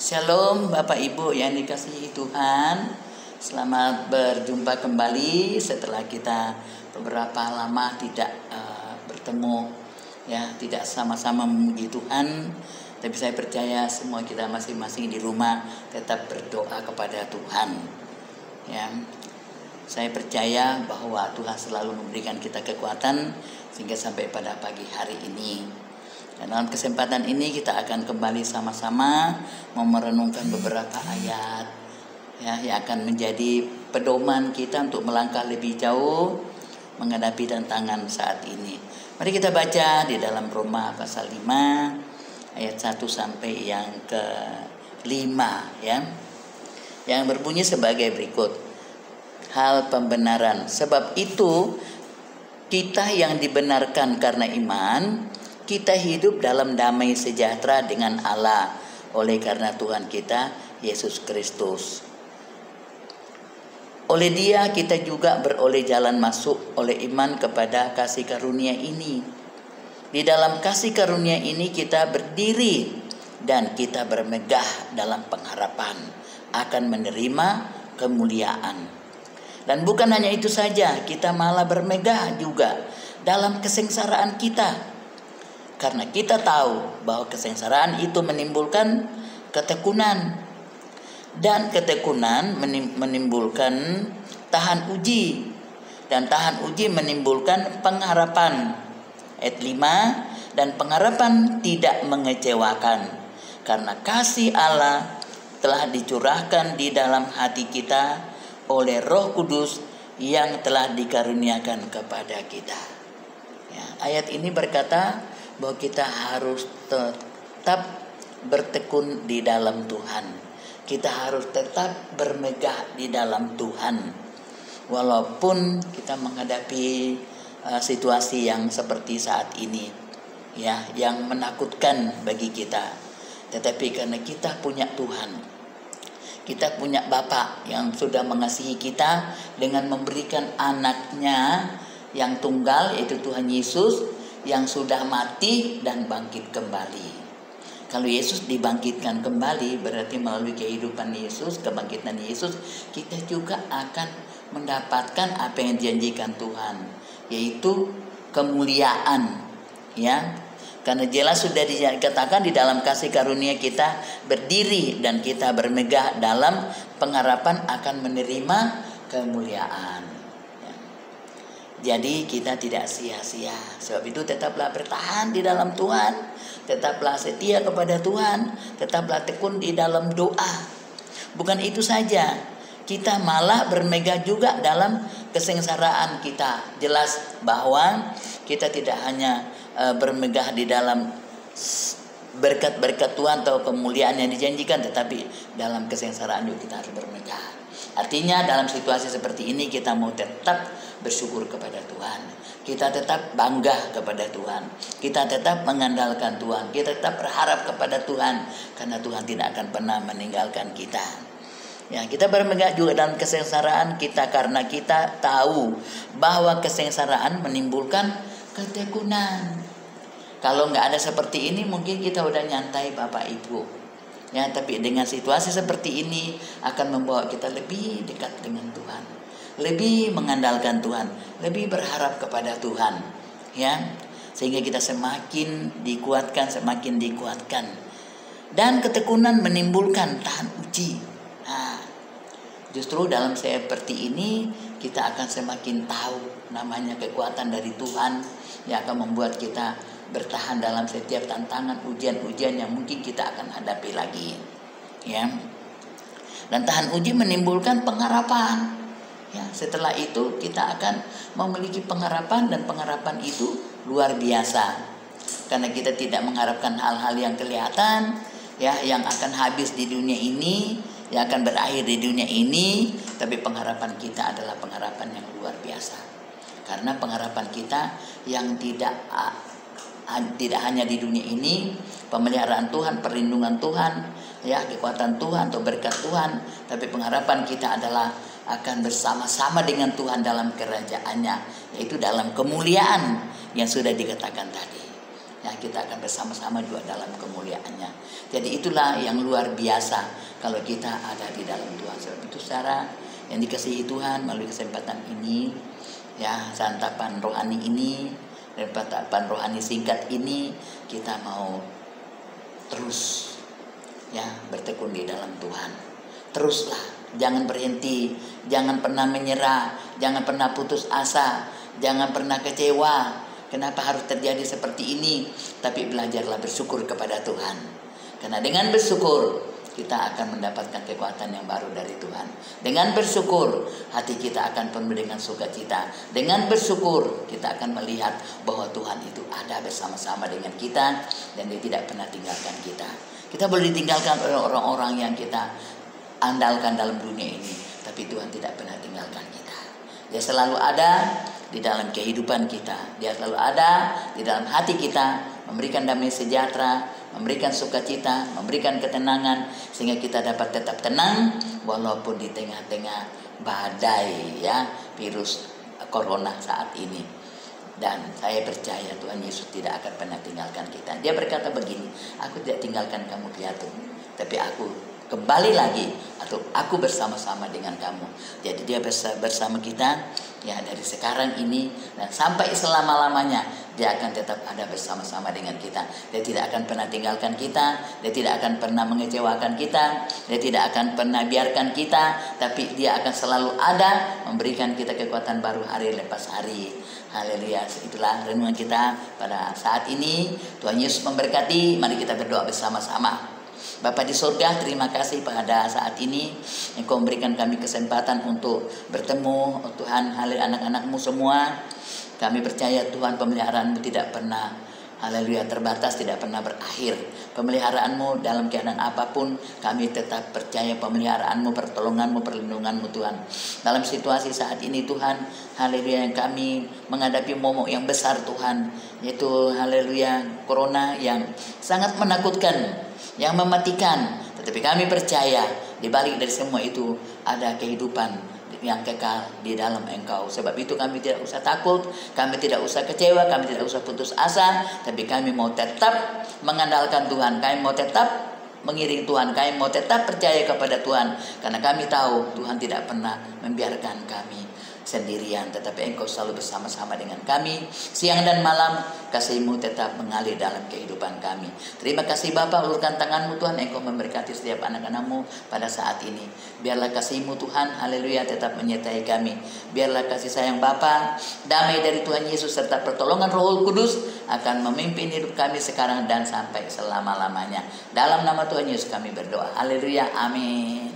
Shalom Bapak Ibu yang dikasihi Tuhan. Selamat berjumpa kembali setelah kita beberapa lama tidak bertemu, ya, tidak sama-sama memuji Tuhan. Tapi saya percaya semua kita masing-masing di rumah tetap berdoa kepada Tuhan. Ya, saya percaya bahwa Tuhan selalu memberikan kita kekuatan sehingga sampai pada pagi hari ini. Dan dalam kesempatan ini kita akan kembali sama-sama merenungkan beberapa ayat, ya, yang akan menjadi pedoman kita untuk melangkah lebih jauh menghadapi tantangan saat ini. Mari kita baca di dalam Roma pasal 5 ayat 1 sampai yang ke-5, ya. Yang berbunyi sebagai berikut. Hal pembenaran. Sebab itu kita yang dibenarkan karena iman, kita hidup dalam damai sejahtera dengan Allah oleh karena Tuhan kita Yesus Kristus. Oleh Dia kita juga beroleh jalan masuk oleh iman kepada kasih karunia ini. Di dalam kasih karunia ini kita berdiri dan kita bermegah dalam pengharapan akan menerima kemuliaan. Dan bukan hanya itu saja, kita malah bermegah juga dalam kesengsaraan kita. Karena kita tahu bahwa kesengsaraan itu menimbulkan ketekunan. Dan ketekunan menimbulkan tahan uji. Dan tahan uji menimbulkan pengharapan. Ayat 5, dan pengharapan tidak mengecewakan. Karena kasih Allah telah dicurahkan di dalam hati kita oleh Roh Kudus yang telah dikaruniakan kepada kita. Ya, ayat ini berkata bahwa kita harus tetap bertekun di dalam Tuhan. Kita harus tetap bermegah di dalam Tuhan. Walaupun kita menghadapi situasi yang seperti saat ini, ya, yang menakutkan bagi kita. Tetapi karena kita punya Tuhan, kita punya Bapa yang sudah mengasihi kita dengan memberikan anaknya yang tunggal, yaitu Tuhan Yesus, yang sudah mati dan bangkit kembali. Kalau Yesus dibangkitkan kembali, berarti melalui kehidupan Yesus, kebangkitan Yesus, kita juga akan mendapatkan apa yang dijanjikan Tuhan, yaitu kemuliaan, ya. Karena jelas sudah dikatakan di dalam kasih karunia kita berdiri dan kita bermegah dalam pengharapan akan menerima kemuliaan. Jadi kita tidak sia-sia. Sebab itu tetaplah bertahan di dalam Tuhan. Tetaplah setia kepada Tuhan. Tetaplah tekun di dalam doa. Bukan itu saja, kita malah bermegah juga dalam kesengsaraan kita. Jelas bahwa kita tidak hanya bermegah di dalam berkat-berkat Tuhan atau kemuliaan yang dijanjikan, tetapi dalam kesengsaraan juga kita harus bermegah. Artinya dalam situasi seperti ini kita mau tetap bersyukur kepada Tuhan. Kita tetap bangga kepada Tuhan. Kita tetap mengandalkan Tuhan. Kita tetap berharap kepada Tuhan. Karena Tuhan tidak akan pernah meninggalkan kita. Ya, kita bermegah juga dalam kesengsaraan kita karena kita tahu bahwa kesengsaraan menimbulkan ketekunan. Kalau nggak ada seperti ini mungkin kita udah nyantai Bapak Ibu. Ya, tapi dengan situasi seperti ini akan membawa kita lebih dekat dengan Tuhan, lebih mengandalkan Tuhan, lebih berharap kepada Tuhan, ya, sehingga kita semakin dikuatkan. Dan ketekunan menimbulkan tahan uji. Nah, justru dalam seperti ini kita akan semakin tahu namanya kekuatan dari Tuhan yang akan membuat kita bertahan dalam setiap tantangan, ujian-ujian yang mungkin kita akan hadapi lagi, ya. Dan tahan uji menimbulkan pengharapan. Ya, setelah itu kita akan memiliki pengharapan, dan pengharapan itu luar biasa. Karena kita tidak mengharapkan hal-hal yang kelihatan, ya, yang akan habis di dunia ini, yang akan berakhir di dunia ini, tapi pengharapan kita adalah pengharapan yang luar biasa. Karena pengharapan kita yang tidak hanya di dunia ini, pemeliharaan Tuhan, perlindungan Tuhan, ya, kekuatan Tuhan atau berkat Tuhan, tapi pengharapan kita adalah akan bersama-sama dengan Tuhan dalam kerajaannya, yaitu dalam kemuliaan yang sudah dikatakan tadi. Ya, kita akan bersama-sama juga dalam kemuliaannya. Jadi itulah yang luar biasa kalau kita ada di dalam Tuhan. Sebab itu saudara yang dikasihi Tuhan, melalui kesempatan ini, ya, santapan rohani ini, santapan rohani singkat ini, kita mau terus, ya, bertekun di dalam Tuhan. Teruslah, jangan berhenti, jangan pernah menyerah, jangan pernah putus asa, jangan pernah kecewa. Kenapa harus terjadi seperti ini? Tapi belajarlah bersyukur kepada Tuhan. Karena dengan bersyukur kita akan mendapatkan kekuatan yang baru dari Tuhan. Dengan bersyukur hati kita akan penuh dengan sukacita. Dengan bersyukur kita akan melihat bahwa Tuhan itu ada bersama-sama dengan kita dan Dia tidak pernah tinggalkan kita. Kita boleh ditinggalkan oleh orang-orang yang kita andalkan dalam dunia ini, tapi Tuhan tidak pernah tinggalkan kita. Dia selalu ada di dalam kehidupan kita. Dia selalu ada di dalam hati kita, memberikan damai sejahtera, memberikan sukacita, memberikan ketenangan, sehingga kita dapat tetap tenang walaupun di tengah-tengah badai, ya, virus corona saat ini. Dan saya percaya Tuhan Yesus tidak akan pernah tinggalkan kita. Dia berkata begini, aku tidak tinggalkan kamu piatu, tapi aku kembali lagi, atau aku bersama-sama dengan kamu. Jadi Dia bersama kita, ya, dari sekarang ini dan sampai selama-lamanya. Dia akan tetap ada bersama-sama dengan kita. Dia tidak akan pernah tinggalkan kita. Dia tidak akan pernah mengecewakan kita. Dia tidak akan pernah biarkan kita. Tapi Dia akan selalu ada, memberikan kita kekuatan baru hari lepas hari. Haleluya. Itulah renungan kita pada saat ini. Tuhan Yesus memberkati. Mari kita berdoa bersama-sama. Bapa di surga, terima kasih pada saat ini Engkau memberikan kami kesempatan untuk bertemu, oh Tuhan, haleluya, anak-anak-Mu semua. Kami percaya Tuhan, pemeliharaan-Mu tidak pernah, haleluya, terbatas, tidak pernah berakhir. Pemeliharaan-Mu dalam keadaan apapun, kami tetap percaya pemeliharaan-Mu, pertolongan-Mu, perlindungan-Mu Tuhan. Dalam situasi saat ini Tuhan, haleluya, yang kami menghadapi momok yang besar Tuhan, yaitu haleluya, corona yang sangat menakutkan, yang mematikan. Tetapi kami percaya di balik dari semua itu ada kehidupan yang kekal di dalam Engkau. Sebab itu kami tidak usah takut, kami tidak usah kecewa, kami tidak usah putus asa, tapi kami mau tetap mengandalkan Tuhan. Kami mau tetap mengiring Tuhan, kami mau tetap percaya kepada Tuhan, karena kami tahu Tuhan tidak pernah membiarkan kami sendirian, tetapi Engkau selalu bersama-sama dengan kami. Siang dan malam kasih-Mu tetap mengalir dalam kehidupan kami. Terima kasih Bapa, ulurkan tangan-Mu Tuhan, Engkau memberkati setiap anak-anak-Mu pada saat ini. Biarlah kasih-Mu Tuhan, haleluya, tetap menyertai kami. Biarlah kasih sayang Bapa, damai dari Tuhan Yesus serta pertolongan Roh Kudus akan memimpin hidup kami sekarang dan sampai selama-lamanya. Dalam nama Tuhan Yesus kami berdoa. Haleluya, amin.